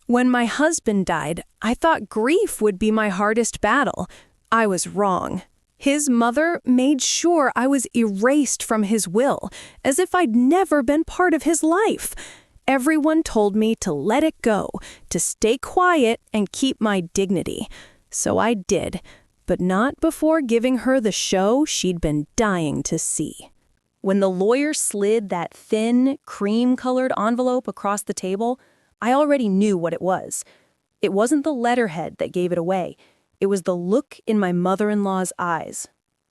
When my husband died, I thought grief would be my hardest battle. I was wrong. His mother made sure I was erased from his will, as if I'd never been part of his life. Everyone told me to let it go, to stay quiet and keep my dignity. So I did, but not before giving her the show she'd been dying to see. When the lawyer slid that thin, cream-colored envelope across the table, I already knew what it was. It wasn't the letterhead that gave it away. It was the look in my mother-in-law's eyes.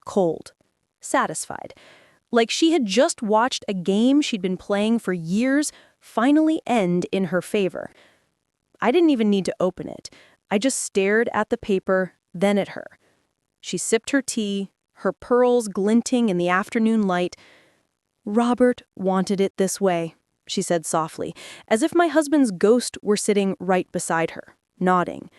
Cold. Satisfied. Like she had just watched a game she'd been playing for years finally end in her favor. I didn't even need to open it. I just stared at the paper, then at her. She sipped her tea, her pearls glinting in the afternoon light. "Robert wanted it this way," she said softly, as if my husband's ghost were sitting right beside her, nodding.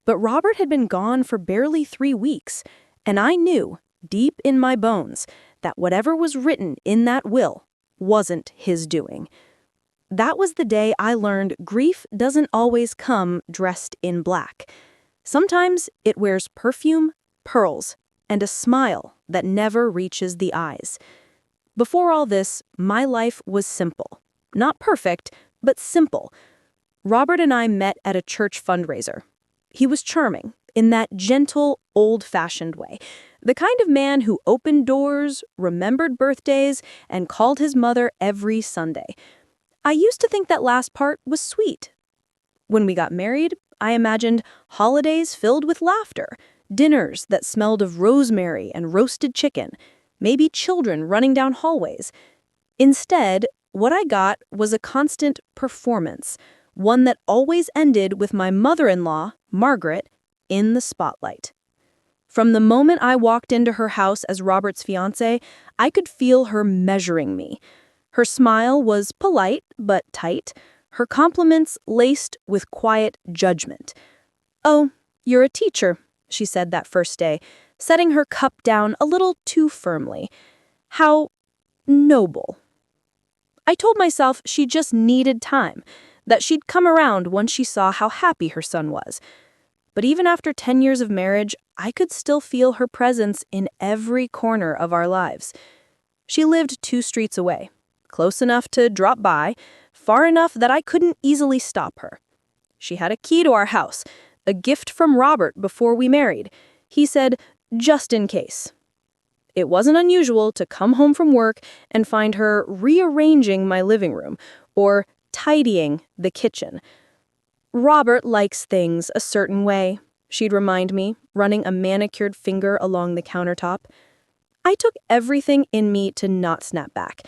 But Robert had been gone for barely 3 weeks, and I knew, deep in my bones, that whatever was written in that will wasn't his doing. That was the day I learned grief doesn't always come dressed in black. Sometimes it wears perfume, pearls, and a smile that never reaches the eyes. Before all this, my life was simple. Not perfect, but simple. Robert and I met at a church fundraiser. He was charming, in that gentle, old-fashioned way. The kind of man who opened doors, remembered birthdays, and called his mother every Sunday. I used to think that last part was sweet. When we got married, I imagined holidays filled with laughter, dinners that smelled of rosemary and roasted chicken, maybe children running down hallways. Instead, what I got was a constant performance, one that always ended with my mother-in-law, Margaret, in the spotlight. From the moment I walked into her house as Robert's fiancée, I could feel her measuring me. Her smile was polite but tight, her compliments laced with quiet judgment. "Oh, you're a teacher," she said that first day, setting her cup down a little too firmly. "How noble." I told myself she just needed time, that she'd come around once she saw how happy her son was. But even after 10 years of marriage, I could still feel her presence in every corner of our lives. She lived 2 streets away, close enough to drop by, far enough that I couldn't easily stop her. She had a key to our house, a gift from Robert before we married. He said, "just in case." It wasn't unusual to come home from work and find her rearranging my living room or tidying the kitchen. "Robert likes things a certain way," she'd remind me, running a manicured finger along the countertop. I took everything in me to not snap back.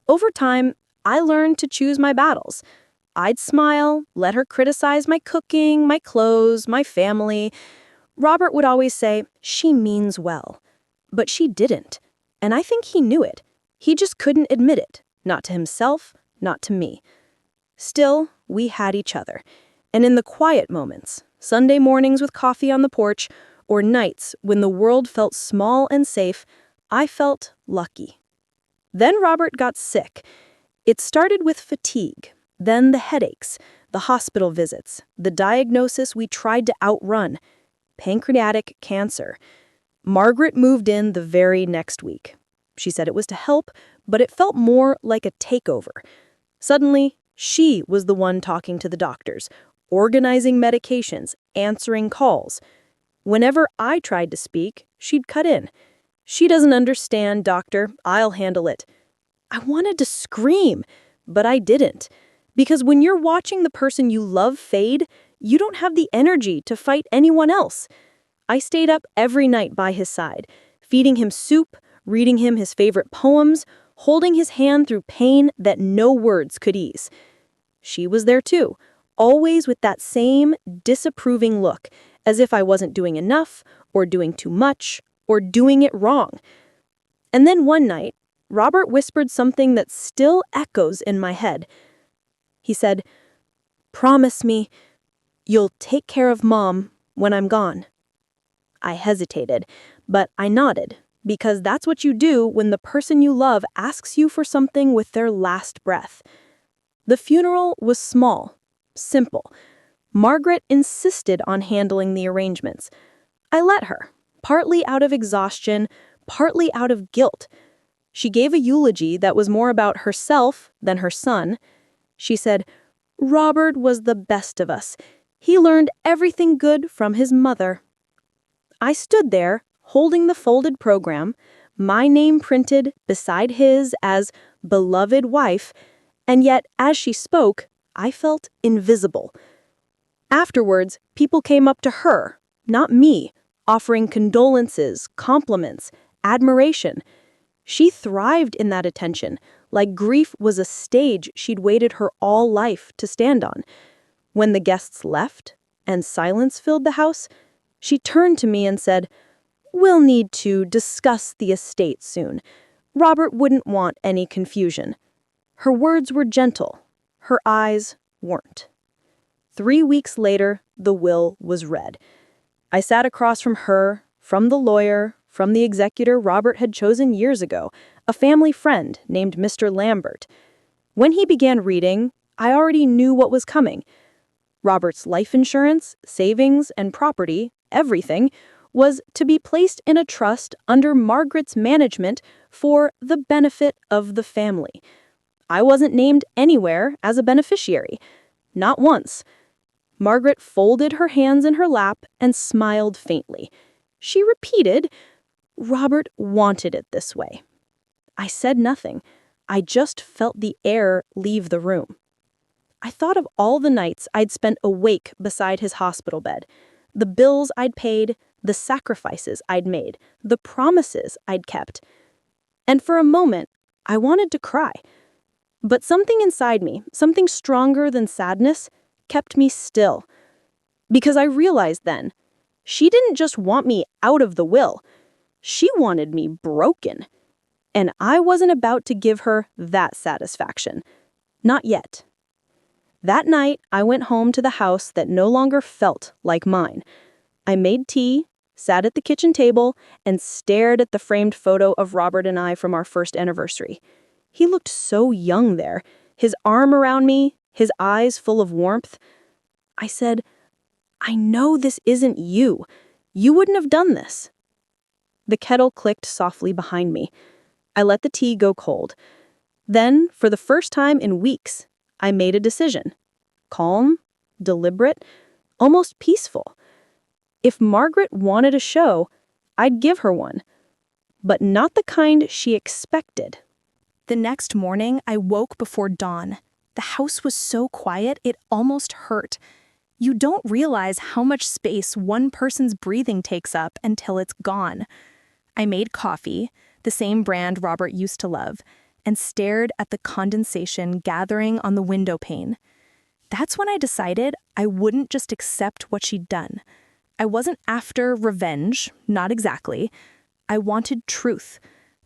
Over time, I learned to choose my battles. I'd smile, let her criticize my cooking, my clothes, my family. Robert would always say, "She means well." But she didn't, and I think he knew it. He just couldn't admit it, not to himself, not to me. Still, we had each other, and in the quiet moments, Sunday mornings with coffee on the porch, or nights when the world felt small and safe, I felt lucky. Then Robert got sick. It started with fatigue, then the headaches, the hospital visits, the diagnosis we tried to outrun, pancreatic cancer. Margaret moved in the very next week. She said it was to help, but it felt more like a takeover. Suddenly, she was the one talking to the doctors, organizing medications, answering calls. Whenever I tried to speak, she'd cut in. "She doesn't understand, doctor. I'll handle it." I wanted to scream, but I didn't. Because when you're watching the person you love fade, you don't have the energy to fight anyone else. I stayed up every night by his side, feeding him soup, reading him his favorite poems, holding his hand through pain that no words could ease. She was there too, always with that same disapproving look, as if I wasn't doing enough, or doing too much, or doing it wrong. And then one night, Robert whispered something that still echoes in my head. He said, "Promise me you'll take care of Mom when I'm gone." I hesitated, but I nodded, because that's what you do when the person you love asks you for something with their last breath. The funeral was small, Simple. Margaret insisted on handling the arrangements. I let her, partly out of exhaustion, partly out of guilt. She gave a eulogy that was more about herself than her son. She said, "Robert was the best of us. He learned everything good from his mother." I stood there, holding the folded program, my name printed beside his as beloved wife, and yet, as she spoke, I felt invisible. Afterwards, people came up to her, not me, offering condolences, compliments, admiration. She thrived in that attention, like grief was a stage she'd waited her all life to stand on. When the guests left and silence filled the house, she turned to me and said, "We'll need to discuss the estate soon. Robert wouldn't want any confusion." Her words were gentle. Her eyes weren't. 3 weeks later, the will was read. I sat across from her, from the lawyer, from the executor Robert had chosen years ago, a family friend named Mr. Lambert. When he began reading, I already knew what was coming. Robert's life insurance, savings, and property, everything, was to be placed in a trust under Margaret's management for the benefit of the family. I wasn't named anywhere as a beneficiary. Not once. Margaret folded her hands in her lap and smiled faintly. She repeated, "Robert wanted it this way." I said nothing. I just felt the air leave the room. I thought of all the nights I'd spent awake beside his hospital bed, the bills I'd paid, the sacrifices I'd made, the promises I'd kept. And for a moment, I wanted to cry. But something inside me, something stronger than sadness, kept me still. Because I realized then, she didn't just want me out of the will. She wanted me broken. And I wasn't about to give her that satisfaction. Not yet. That night, I went home to the house that no longer felt like mine. I made tea, sat at the kitchen table, and stared at the framed photo of Robert and I from our first anniversary. He looked so young there, his arm around me, his eyes full of warmth. I said, "I know this isn't you. You wouldn't have done this." The kettle clicked softly behind me. I let the tea go cold. Then, for the first time in weeks, I made a decision. Calm, deliberate, almost peaceful. If Margaret wanted a show, I'd give her one. But not the kind she expected. The next morning, I woke before dawn. The house was so quiet, it almost hurt. You don't realize how much space one person's breathing takes up until it's gone. I made coffee, the same brand Robert used to love, and stared at the condensation gathering on the window pane. That's when I decided I wouldn't just accept what she'd done. I wasn't after revenge, not exactly. I wanted truth.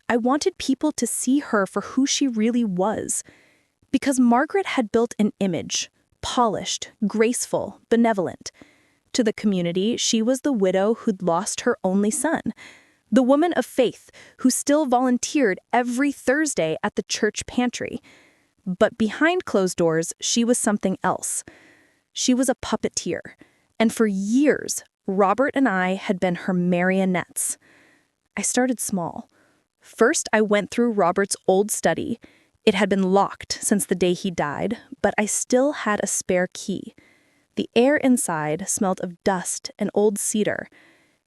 I wanted people to see her for who she really was. Because Margaret had built an image, polished, graceful, benevolent. To the community, she was the widow who'd lost her only son. The woman of faith who still volunteered every Thursday at the church pantry. But behind closed doors, she was something else. She was a puppeteer. And for years, Robert and I had been her marionettes. I started small. First, I went through Robert's old study. It had been locked since the day he died, but I still had a spare key. The air inside smelled of dust and old cedar.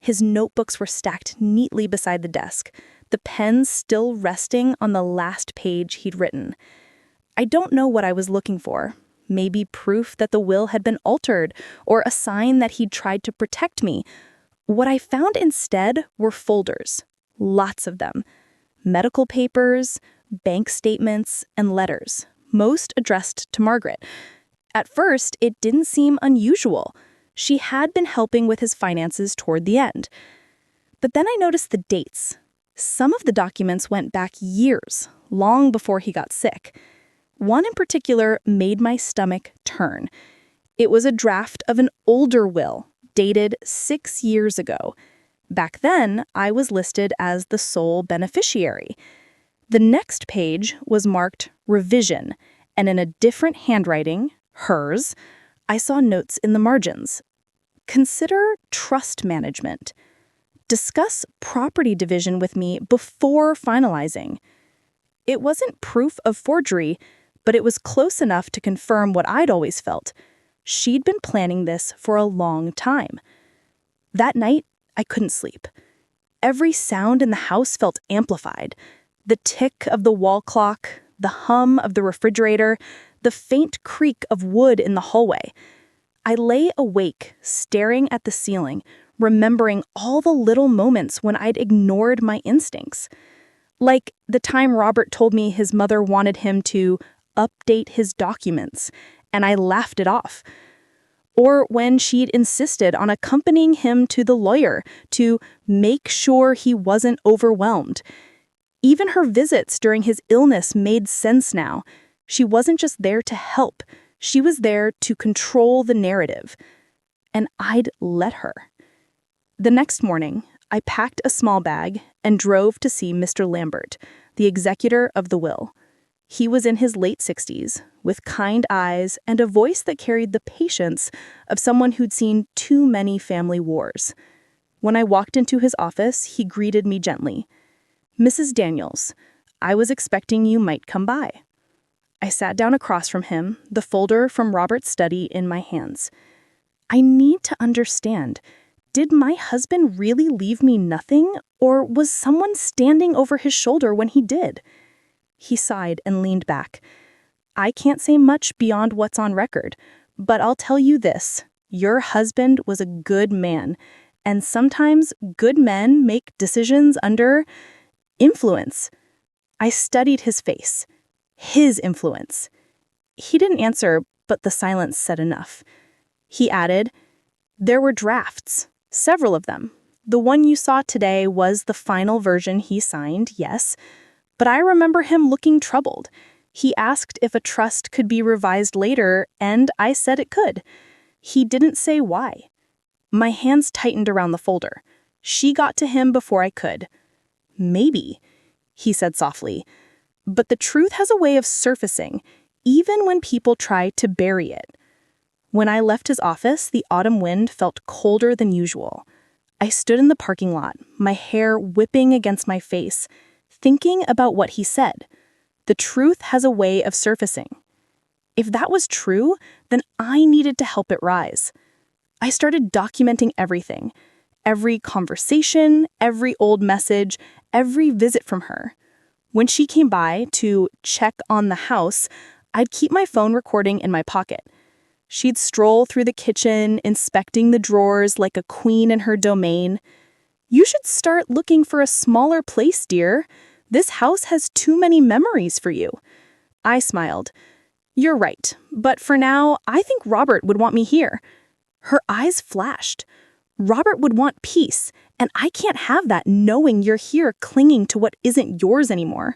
His notebooks were stacked neatly beside the desk, the pens still resting on the last page he'd written. I don't know what I was looking for. Maybe proof that the will had been altered, or a sign that he'd tried to protect me. What I found instead were folders, lots of them. Medical papers, bank statements, and letters, most addressed to Margaret. At first, it didn't seem unusual. She had been helping with his finances toward the end. But then I noticed the dates. Some of the documents went back years, long before he got sick. One in particular made my stomach turn. It was a draft of an older will, dated 6 years ago. Back then, I was listed as the sole beneficiary. The next page was marked revision, and in a different handwriting, hers, I saw notes in the margins. Consider trust management. Discuss property division with me before finalizing. It wasn't proof of forgery, but it was close enough to confirm what I'd always felt. She'd been planning this for a long time. That night, I couldn't sleep. Every sound in the house felt amplified. The tick of the wall clock, the hum of the refrigerator, the faint creak of wood in the hallway. I lay awake, staring at the ceiling, remembering all the little moments when I'd ignored my instincts. Like the time Robert told me his mother wanted him to update his documents, and I laughed it off. Or when she'd insisted on accompanying him to the lawyer to make sure he wasn't overwhelmed. Even her visits during his illness made sense now. She wasn't just there to help. She was there to control the narrative. And I'd let her. The next morning, I packed a small bag and drove to see Mr. Lambert, the executor of the will. He was in his late 60s, with kind eyes and a voice that carried the patience of someone who'd seen too many family wars. When I walked into his office, he greeted me gently. "Mrs. Daniels, I was expecting you might come by." I sat down across from him, the folder from Robert's study in my hands. I need to understand. Did my husband really leave me nothing, or was someone standing over his shoulder when he did? He sighed and leaned back. "I can't say much beyond what's on record, but I'll tell you this. Your husband was a good man, and sometimes good men make decisions under influence." I studied his face. His influence. He didn't answer, but the silence said enough. He added, "There were drafts, several of them. The one you saw today was the final version he signed, yes, but I remember him looking troubled. He asked if a trust could be revised later, and I said it could. He didn't say why." My hands tightened around the folder. She got to him before I could. "Maybe," he said softly, "but the truth has a way of surfacing, even when people try to bury it." When I left his office, the autumn wind felt colder than usual. I stood in the parking lot, my hair whipping against my face, thinking about what he said. The truth has a way of surfacing. If that was true, then I needed to help it rise. I started documenting everything. Every conversation, every old message, every visit from her. When she came by to check on the house, I'd keep my phone recording in my pocket. She'd stroll through the kitchen, inspecting the drawers like a queen in her domain. "You should start looking for a smaller place, dear. This house has too many memories for you." I smiled. "You're right, but for now, I think Robert would want me here." Her eyes flashed. "Robert would want peace, and I can't have that knowing you're here clinging to what isn't yours anymore."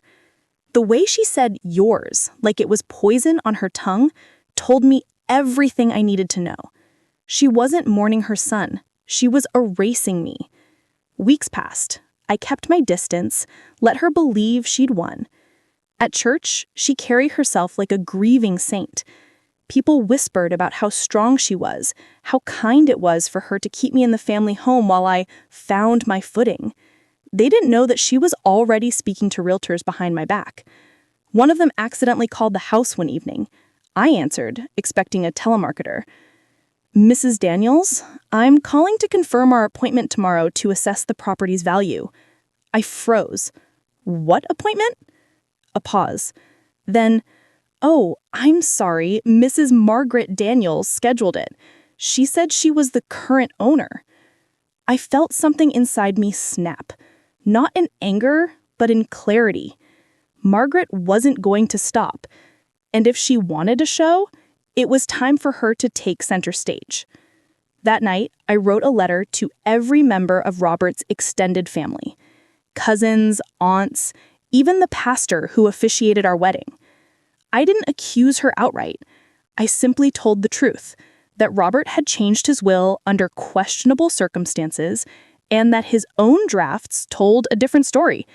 The way she said yours, like it was poison on her tongue, told me everything I needed to know. She wasn't mourning her son. She was erasing me. Weeks passed. I kept my distance, let her believe she'd won. At church, she carried herself like a grieving saint. People whispered about how strong she was, how kind it was for her to keep me in the family home while I found my footing. They didn't know that she was already speaking to realtors behind my back. One of them accidentally called the house one evening. I answered, expecting a telemarketer. "Mrs. Daniels, I'm calling to confirm our appointment tomorrow to assess the property's value." I froze. "What appointment?" A pause. Then, "Oh, I'm sorry, Mrs. Margaret Daniels scheduled it. She said she was the current owner." I felt something inside me snap. Not in anger, but in clarity. Margaret wasn't going to stop. And if she wanted a show, it was time for her to take center stage. That night, I wrote a letter to every member of Robert's extended family. Cousins, aunts, even the pastor who officiated our wedding. I didn't accuse her outright. I simply told the truth, that Robert had changed his will under questionable circumstances, and that his own drafts told a different story,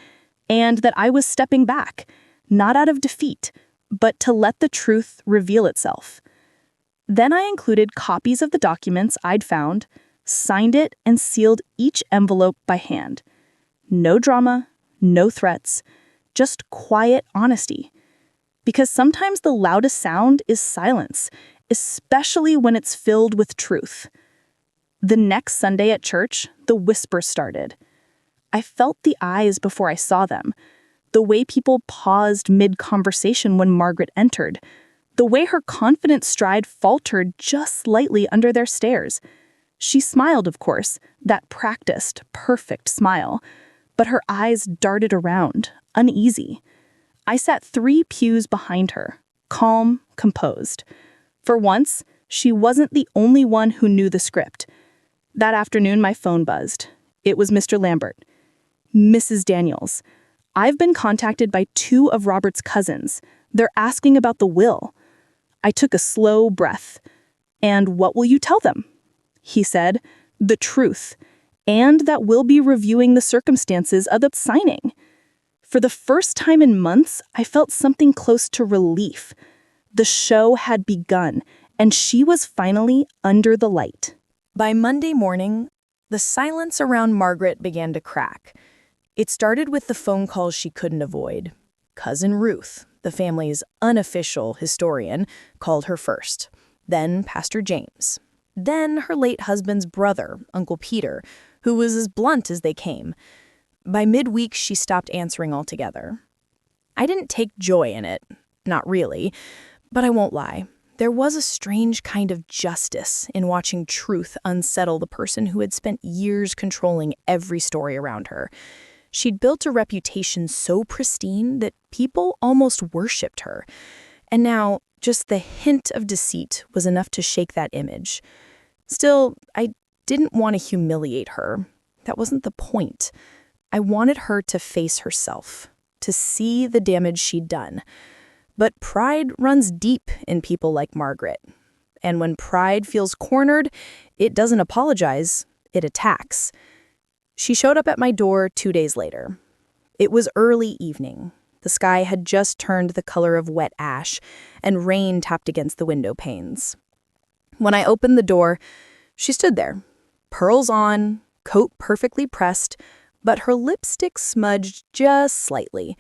and that I was stepping back, not out of defeat, but to let the truth reveal itself. Then I included copies of the documents I'd found, signed it, and sealed each envelope by hand. No drama, no threats, just quiet honesty. Because sometimes the loudest sound is silence, especially when it's filled with truth. The next Sunday at church, the whisper started. I felt the eyes before I saw them, the way people paused mid-conversation when Margaret entered, the way her confident stride faltered just slightly under their stares. She smiled, of course, that practiced, perfect smile, but her eyes darted around, uneasy. I sat 3 pews behind her, calm, composed. For once, she wasn't the only one who knew the script. That afternoon, my phone buzzed. It was Mr. Lambert. Mrs. Daniels, I've been contacted by 2 of Robert's cousins. They're asking about the will. I took a slow breath. And what will you tell them? He said, the truth, and that we'll be reviewing the circumstances of the signing. For the first time in months, I felt something close to relief. The show had begun, and she was finally under the light. By Monday morning, the silence around Margaret began to crack. It started with the phone calls she couldn't avoid. Cousin Ruth, the family's unofficial historian, called her first. Then Pastor James. Then her late husband's brother, Uncle Peter, who was as blunt as they came. By midweek, she stopped answering altogether. I didn't take joy in it. Not really. But I won't lie. There was a strange kind of justice in watching truth unsettle the person who had spent years controlling every story around her. She'd built a reputation so pristine that people almost worshipped her. And now, just the hint of deceit was enough to shake that image. Still, I didn't want to humiliate her. That wasn't the point. I wanted her to face herself, to see the damage she'd done. But pride runs deep in people like Margaret. And when pride feels cornered, it doesn't apologize, it attacks. She showed up at my door 2 days later. It was early evening. The sky had just turned the color of wet ash, and rain tapped against the window panes. When I opened the door, she stood there, pearls on, coat perfectly pressed, but her lipstick smudged just slightly.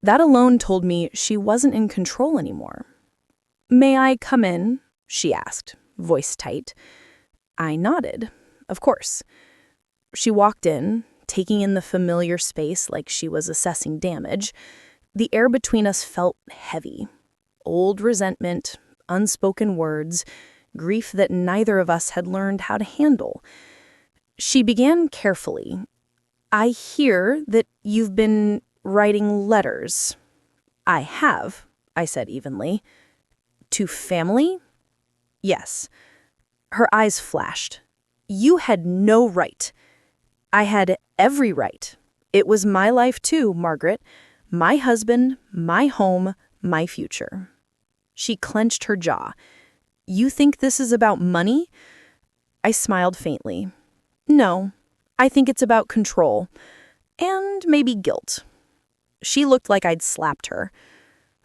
That alone told me she wasn't in control anymore. "May I come in?" she asked, voice tight. I nodded. Of course. She walked in, taking in the familiar space like she was assessing damage. The air between us felt heavy. Old resentment, unspoken words, grief that neither of us had learned how to handle. She began carefully. "I hear that you've been writing letters." "I have," I said evenly. "To family?" "Yes." Her eyes flashed. "You had no right." "I had every right. It was my life too, Margaret. My husband, my home, my future." She clenched her jaw. "You think this is about money?" I smiled faintly. "No, I think it's about control. And maybe guilt." She looked like I'd slapped her.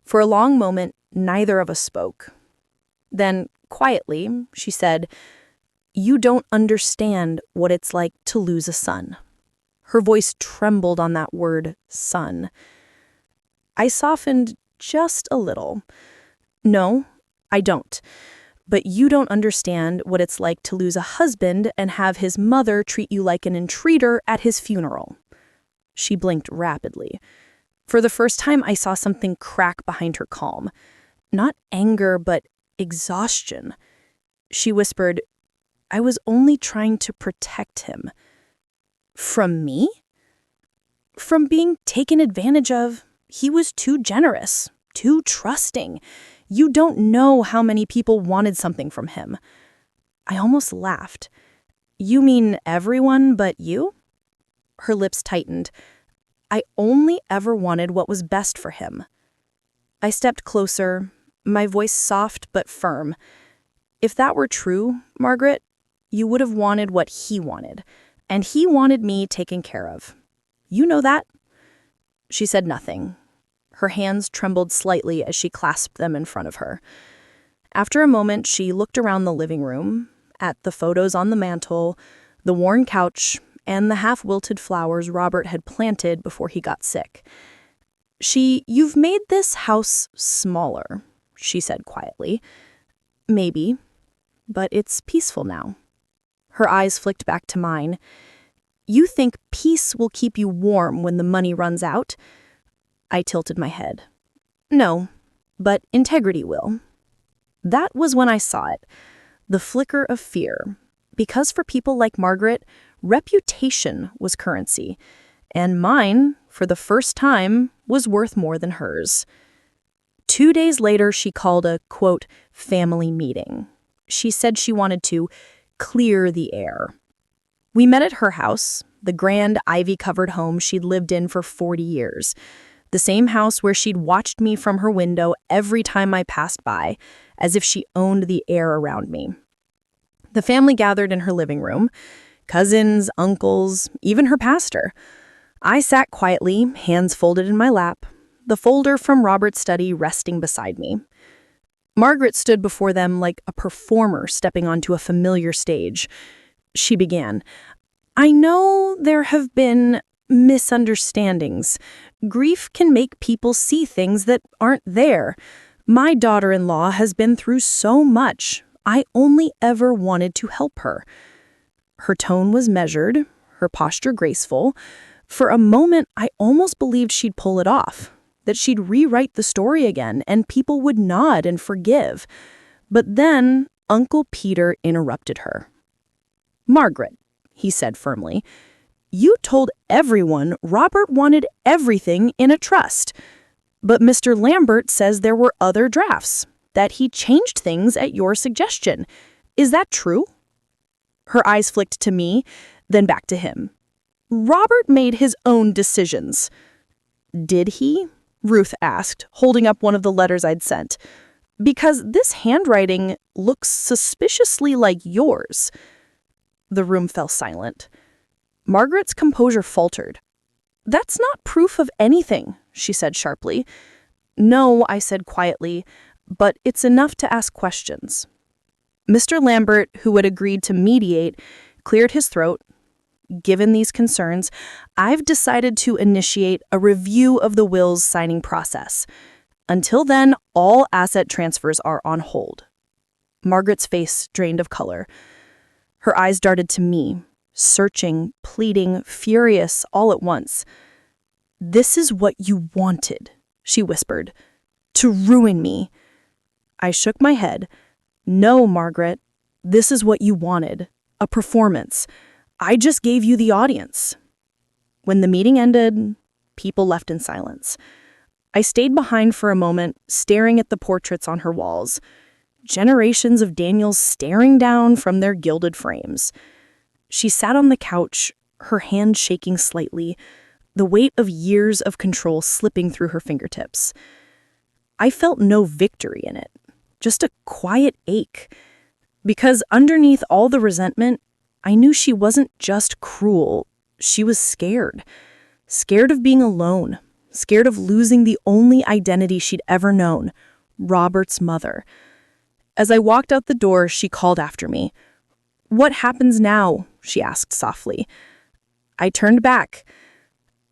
For a long moment, neither of us spoke. Then, quietly, she said, "You don't understand what it's like to lose a son." Her voice trembled on that word, son. I softened just a little. "No, I don't. But you don't understand what it's like to lose a husband and have his mother treat you like an intruder at his funeral." She blinked rapidly. For the first time, I saw something crack behind her calm. Not anger, but exhaustion. She whispered, "I was only trying to protect him." "From me?" "From being taken advantage of. He was too generous, too trusting. You don't know how many people wanted something from him." I almost laughed. "You mean everyone but you?" Her lips tightened. "I only ever wanted what was best for him." I stepped closer, my voice soft but firm. "If that were true, Margaret, you would have wanted what he wanted, and he wanted me taken care of. You know that?" She said nothing. Her hands trembled slightly as she clasped them in front of her. After a moment, she looked around the living room, at the photos on the mantel, the worn couch, and the half-wilted flowers Robert had planted before he got sick. You've made this house smaller, she said quietly. Maybe, but it's peaceful now. Her eyes flicked back to mine. You think peace will keep you warm when the money runs out? I tilted my head. No, but integrity will. That was when I saw it, the flicker of fear. Because for people like Margaret, reputation was currency, and mine, for the first time, was worth more than hers. 2 days later, she called a, quote, family meeting. She said she wanted to clear the air. We met at her house, the grand ivy-covered home she'd lived in for 40 years. The same house where she'd watched me from her window every time I passed by, as if she owned the air around me. The family gathered in her living room, cousins, uncles, even her pastor. I sat quietly, hands folded in my lap, the folder from Robert's study resting beside me. Margaret stood before them like a performer stepping onto a familiar stage. She began, I know there have been misunderstandings. Grief can make people see things that aren't there. My daughter-in-law has been through so much. I only ever wanted to help her. Her tone was measured, her posture graceful. For a moment, I almost believed she'd pull it off, that she'd rewrite the story again and people would nod and forgive. But then Uncle Peter interrupted her. Margaret, he said firmly, you told everyone Robert wanted everything in a trust. But Mr. Lambert says there were other drafts, that he changed things at your suggestion. Is that true? Her eyes flicked to me, then back to him. Robert made his own decisions. Did he? Ruth asked, holding up one of the letters I'd sent. Because this handwriting looks suspiciously like yours. The room fell silent. Margaret's composure faltered. That's not proof of anything, she said sharply. No, I said quietly, but it's enough to ask questions. Mr. Lambert, who had agreed to mediate, cleared his throat. Given these concerns, I've decided to initiate a review of the will's signing process. Until then, all asset transfers are on hold. Margaret's face drained of color. Her eyes darted to me, searching, pleading, furious all at once. This is what you wanted, she whispered. To ruin me. I shook my head. No, Margaret. This is what you wanted. A performance. I just gave you the audience. When the meeting ended, people left in silence. I stayed behind for a moment, staring at the portraits on her walls. Generations of Daniels staring down from their gilded frames. She sat on the couch, her hand shaking slightly, the weight of years of control slipping through her fingertips. I felt no victory in it, just a quiet ache. Because underneath all the resentment, I knew she wasn't just cruel, she was scared. Scared of being alone, scared of losing the only identity she'd ever known, Robert's mother. As I walked out the door, she called after me. What happens now? She asked softly. I turned back.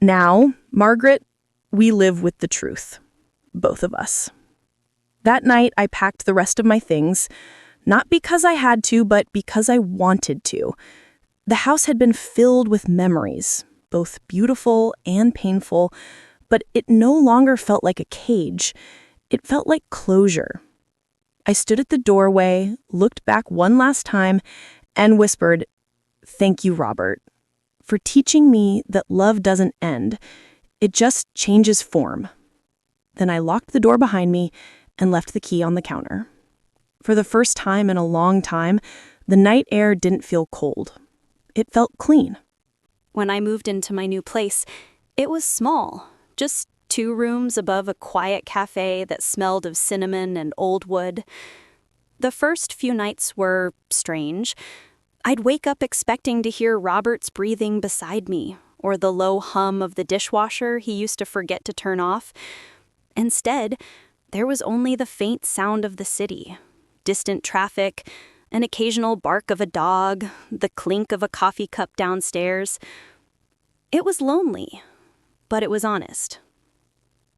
Now, Margaret, we live with the truth. Both of us. That night, I packed the rest of my things, not because I had to, but because I wanted to. The house had been filled with memories, both beautiful and painful, but it no longer felt like a cage. It felt like closure. I stood at the doorway, looked back one last time, and whispered, "Thank you, Robert, for teaching me that love doesn't end. It just changes form." Then I locked the door behind me and left the key on the counter. For the first time in a long time, the night air didn't feel cold. It felt clean. When I moved into my new place, it was small, just 2 rooms above a quiet cafe that smelled of cinnamon and old wood. The first few nights were strange. I'd wake up expecting to hear Robert's breathing beside me, or the low hum of the dishwasher he used to forget to turn off. Instead, there was only the faint sound of the city, distant traffic, an occasional bark of a dog, the clink of a coffee cup downstairs. It was lonely, but it was honest.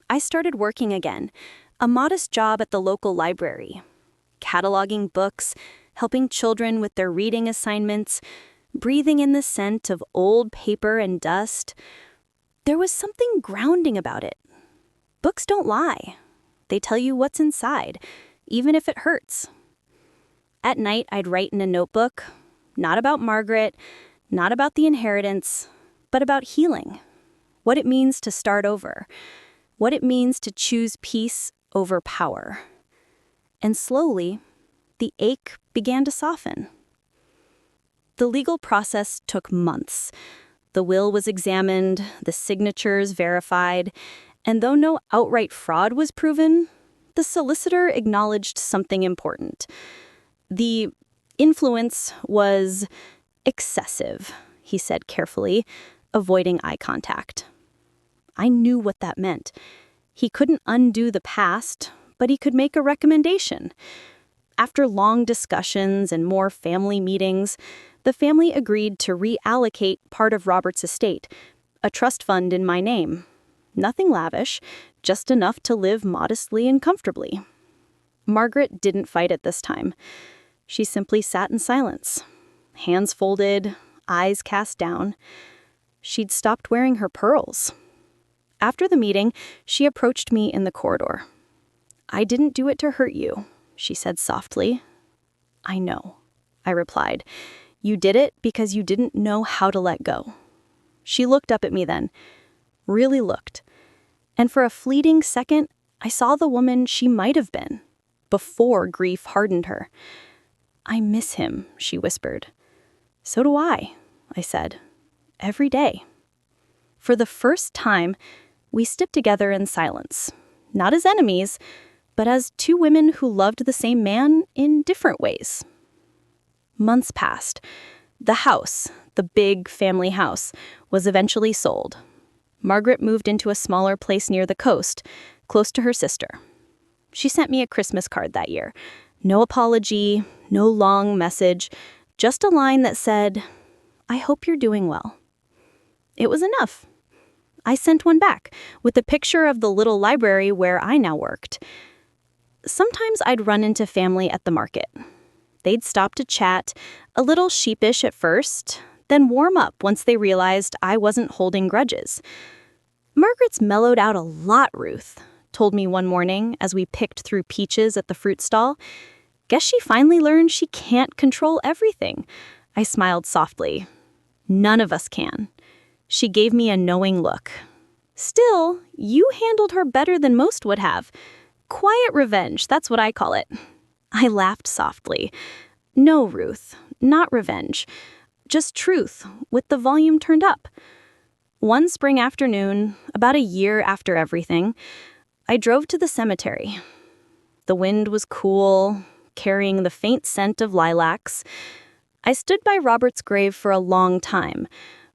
I started working again, a modest job at the local library, cataloging books, helping children with their reading assignments, breathing in the scent of old paper and dust. There was something grounding about it. Books don't lie. They tell you what's inside, even if it hurts. At night, I'd write in a notebook, not about Margaret, not about the inheritance, but about healing, what it means to start over, what it means to choose peace over power. And slowly, the ache began to soften. The legal process took months. The will was examined, the signatures verified, and though no outright fraud was proven, the solicitor acknowledged something important. The influence was excessive, he said carefully, avoiding eye contact. I knew what that meant. He couldn't undo the past, but he could make a recommendation. After long discussions and more family meetings, the family agreed to reallocate part of Robert's estate, a trust fund in my name. Nothing lavish, just enough to live modestly and comfortably. Margaret didn't fight it this time. She simply sat in silence, hands folded, eyes cast down. She'd stopped wearing her pearls. After the meeting, she approached me in the corridor. "I didn't do it to hurt you," she said softly. "I know," I replied. "You did it because you didn't know how to let go." She looked up at me then, really looked. And for a fleeting second, I saw the woman she might have been, before grief hardened her. "I miss him," she whispered. "So do I," I said. "Every day." For the first time, we stepped together in silence, not as enemies, but as two women who loved the same man in different ways. Months passed. The house, the big family house, was eventually sold. Margaret moved into a smaller place near the coast, close to her sister. She sent me a Christmas card that year. No apology, no long message, just a line that said, "I hope you're doing well." It was enough. I sent one back, with a picture of the little library where I now worked. Sometimes I'd run into family at the market. They'd stop to chat, a little sheepish at first, then warm up once they realized I wasn't holding grudges. "Margaret's mellowed out a lot, Ruth," told me one morning as we picked through peaches at the fruit stall. "Guess she finally learned she can't control everything." I smiled softly. "None of us can." She gave me a knowing look. "Still, you handled her better than most would have. Quiet revenge, that's what I call it." I laughed softly. "No, Ruth, not revenge. Just truth, with the volume turned up." One spring afternoon, about a year after everything, I drove to the cemetery. The wind was cool, carrying the faint scent of lilacs. I stood by Robert's grave for a long time,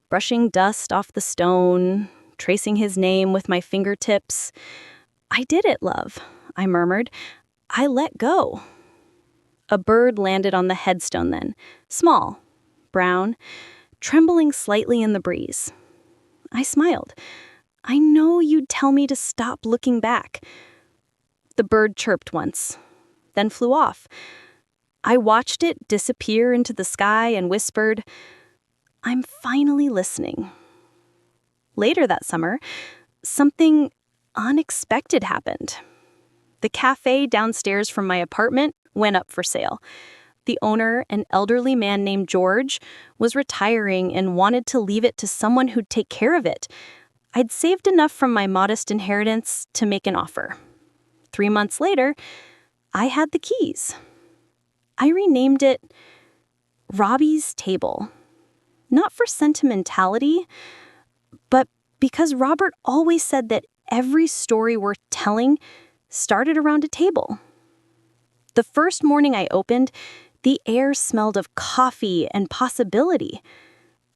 brushing dust off the stone, tracing his name with my fingertips. "I did it, love," I murmured. "I let go." A bird landed on the headstone then, small, brown, trembling slightly in the breeze. I smiled. "I know you'd tell me to stop looking back." The bird chirped once, then flew off. I watched it disappear into the sky and whispered, "I'm finally listening." Later that summer, something unexpected happened. The cafe downstairs from my apartment went up for sale. The owner, an elderly man named George, was retiring and wanted to leave it to someone who'd take care of it. I'd saved enough from my modest inheritance to make an offer. 3 months later, I had the keys. I renamed it Robbie's Table. Not for sentimentality, but because Robert always said that every story worth telling started around a table. The first morning I opened, the air smelled of coffee and possibility.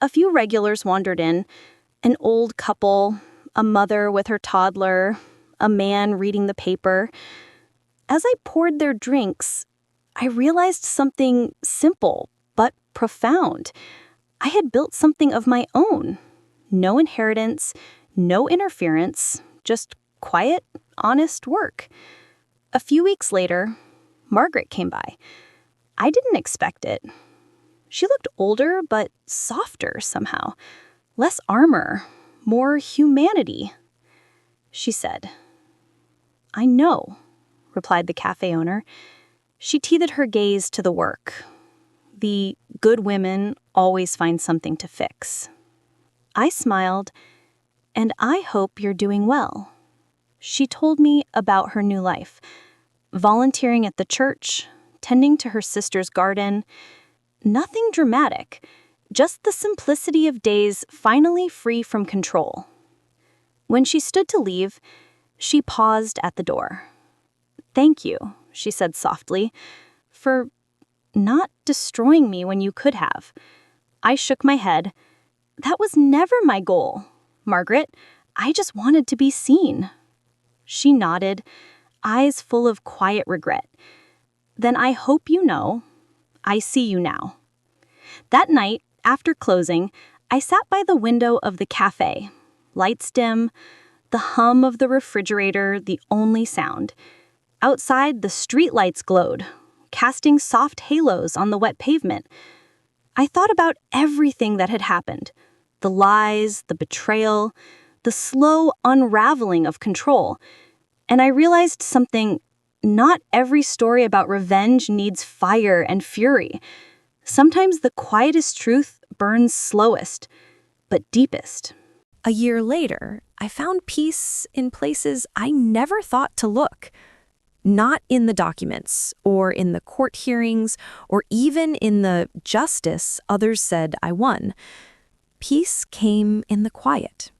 A few regulars wandered in, an old couple, a mother with her toddler, a man reading the paper. As I poured their drinks, I realized something simple but profound. I had built something of my own. No inheritance, no interference, just quiet, honest work. A few weeks later, Margaret came by. I didn't expect it. She looked older but softer somehow. Less armor, more humanity. She said, "I know," replied the cafe owner. She tethered her gaze to the work. The good women always find something to fix. I smiled, "And I hope you're doing well." She told me about her new life, volunteering at the church, tending to her sister's garden. Nothing dramatic, just the simplicity of days finally free from control. When she stood to leave, she paused at the door. "Thank you," she said softly, "for not destroying me when you could have." I shook my head. "That was never my goal, Margaret. I just wanted to be seen." She nodded, eyes full of quiet regret. "Then I hope you know, I see you now." That night, after closing, I sat by the window of the cafe. Lights dim, the hum of the refrigerator the only sound. Outside, the streetlights glowed, casting soft halos on the wet pavement. I thought about everything that had happened. The lies, the betrayal, the slow unraveling of control. And I realized something: not every story about revenge needs fire and fury. Sometimes the quietest truth burns slowest, but deepest. A year later, I found peace in places I never thought to look. Not in the documents, or in the court hearings, or even in the justice others said I won. Peace came in the quiet,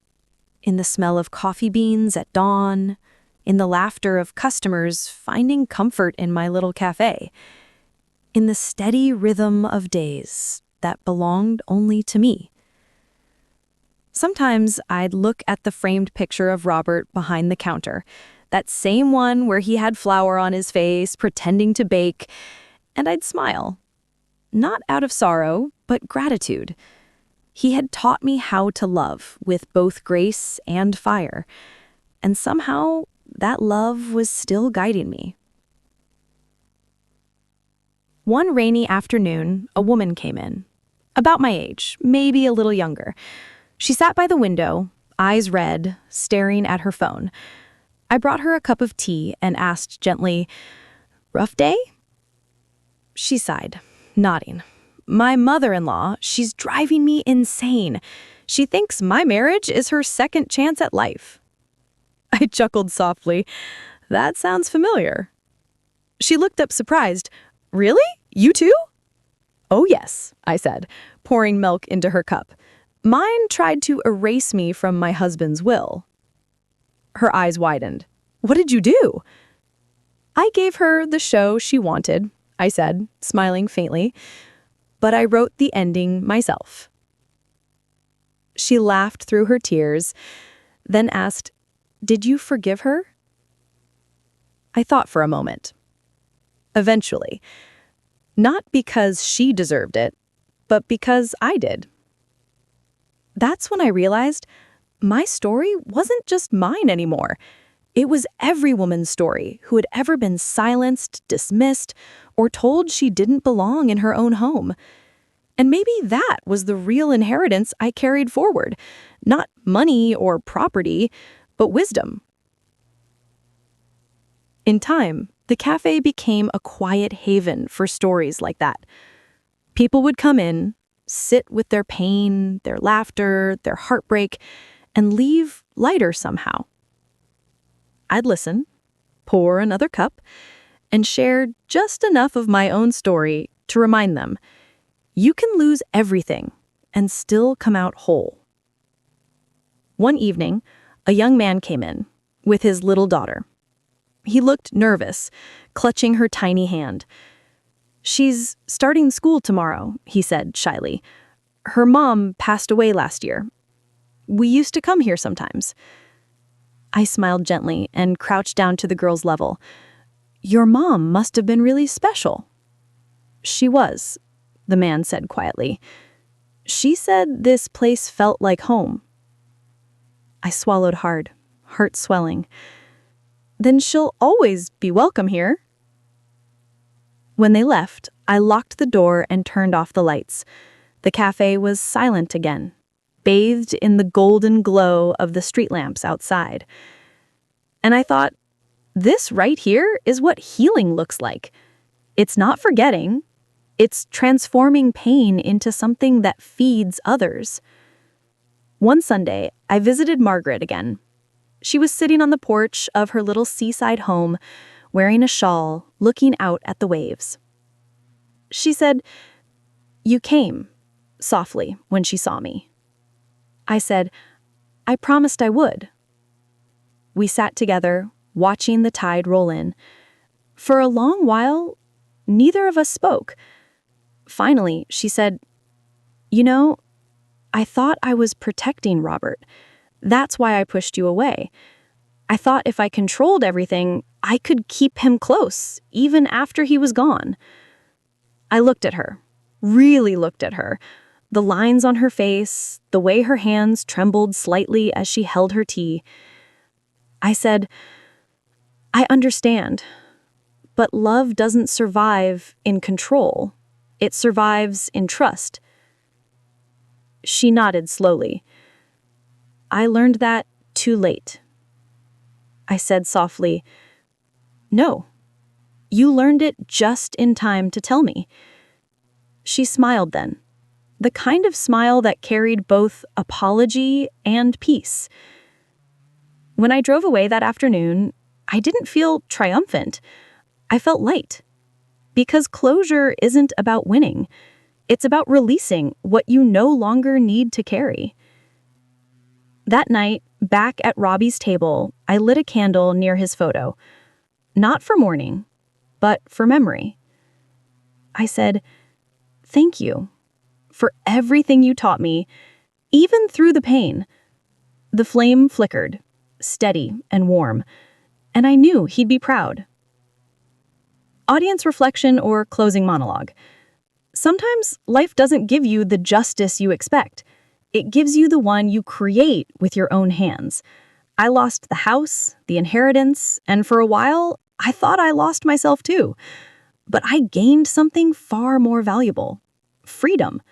in the smell of coffee beans at dawn, in the laughter of customers finding comfort in my little cafe, in the steady rhythm of days that belonged only to me. Sometimes I'd look at the framed picture of Robert behind the counter, that same one where he had flour on his face, pretending to bake, and I'd smile. Not out of sorrow, but gratitude. He had taught me how to love with both grace and fire, and somehow that love was still guiding me. One rainy afternoon, a woman came in. About my age, maybe a little younger. She sat by the window, eyes red, staring at her phone. I brought her a cup of tea and asked gently, "Rough day?" She sighed, nodding. "My mother-in-law, she's driving me insane. She thinks my marriage is her second chance at life." I chuckled softly. "That sounds familiar." She looked up surprised. "Really? You too?" "Oh yes," I said, pouring milk into her cup. "Mine tried to erase me from my husband's will." Her eyes widened. "What did you do?" "I gave her the show she wanted," I said, smiling faintly. "But I wrote the ending myself." She laughed through her tears, then asked, "Did you forgive her?" I thought for a moment. Eventually. Not because she deserved it, but because I did. That's when I realized my story wasn't just mine anymore. It was every woman's story who had ever been silenced, dismissed, or told she didn't belong in her own home. And maybe that was the real inheritance I carried forward. Not money or property, but wisdom. In time, the cafe became a quiet haven for stories like that. People would come in, sit with their pain, their laughter, their heartbreak, and leave lighter somehow. I'd listen, pour another cup, and share just enough of my own story to remind them, you can lose everything and still come out whole. One evening, a young man came in with his little daughter. He looked nervous, clutching her tiny hand. "She's starting school tomorrow," he said shyly. "Her mom passed away last year. We used to come here sometimes." I smiled gently and crouched down to the girl's level. "Your mom must have been really special." She was, the man said quietly. She said this place felt like home. I swallowed hard, heart swelling. Then she'll always be welcome here. When they left, I locked the door and turned off the lights. The cafe was silent again, bathed in the golden glow of the street lamps outside. And I thought, this right here is what healing looks like. It's not forgetting. It's transforming pain into something that feeds others. One Sunday, I visited Margaret again. She was sitting on the porch of her little seaside home, wearing a shawl, looking out at the waves. She said, "You came," softly, when she saw me. I said, "I promised I would." We sat together, watching the tide roll in. For a long while, neither of us spoke. Finally, she said, "You know, I thought I was protecting Robert. That's why I pushed you away. I thought if I controlled everything, I could keep him close, even after he was gone." I looked at her, really looked at her. The lines on her face, the way her hands trembled slightly as she held her tea. I said, "I understand, but love doesn't survive in control. It survives in trust." She nodded slowly. "I learned that too late." I said softly, "No, you learned it just in time to tell me." She smiled then, the kind of smile that carried both apology and peace. When I drove away that afternoon, I didn't feel triumphant. I felt light. Because closure isn't about winning. It's about releasing what you no longer need to carry. That night, back at Robbie's table, I lit a candle near his photo. Not for mourning, but for memory. I said, "Thank you for everything you taught me, even through the pain." The flame flickered, steady and warm, and I knew he'd be proud. Audience reflection or closing monologue. Sometimes life doesn't give you the justice you expect. It gives you the one you create with your own hands. I lost the house, the inheritance, and for a while, I thought I lost myself too. But I gained something far more valuable. Freedom.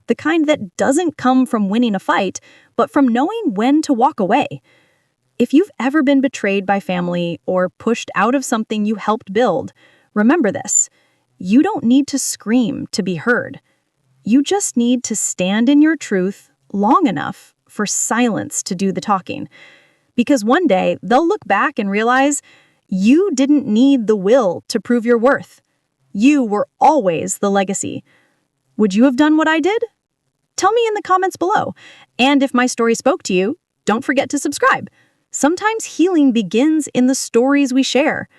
The kind that doesn't come from winning a fight, but from knowing when to walk away. If you've ever been betrayed by family or pushed out of something you helped build, remember this. You don't need to scream to be heard. You just need to stand in your truth long enough for silence to do the talking. Because one day they'll look back and realize you didn't need the will to prove your worth. You were always the legacy. Would you have done what I did? Tell me in the comments below. And if my story spoke to you, don't forget to subscribe. Sometimes healing begins in the stories we share.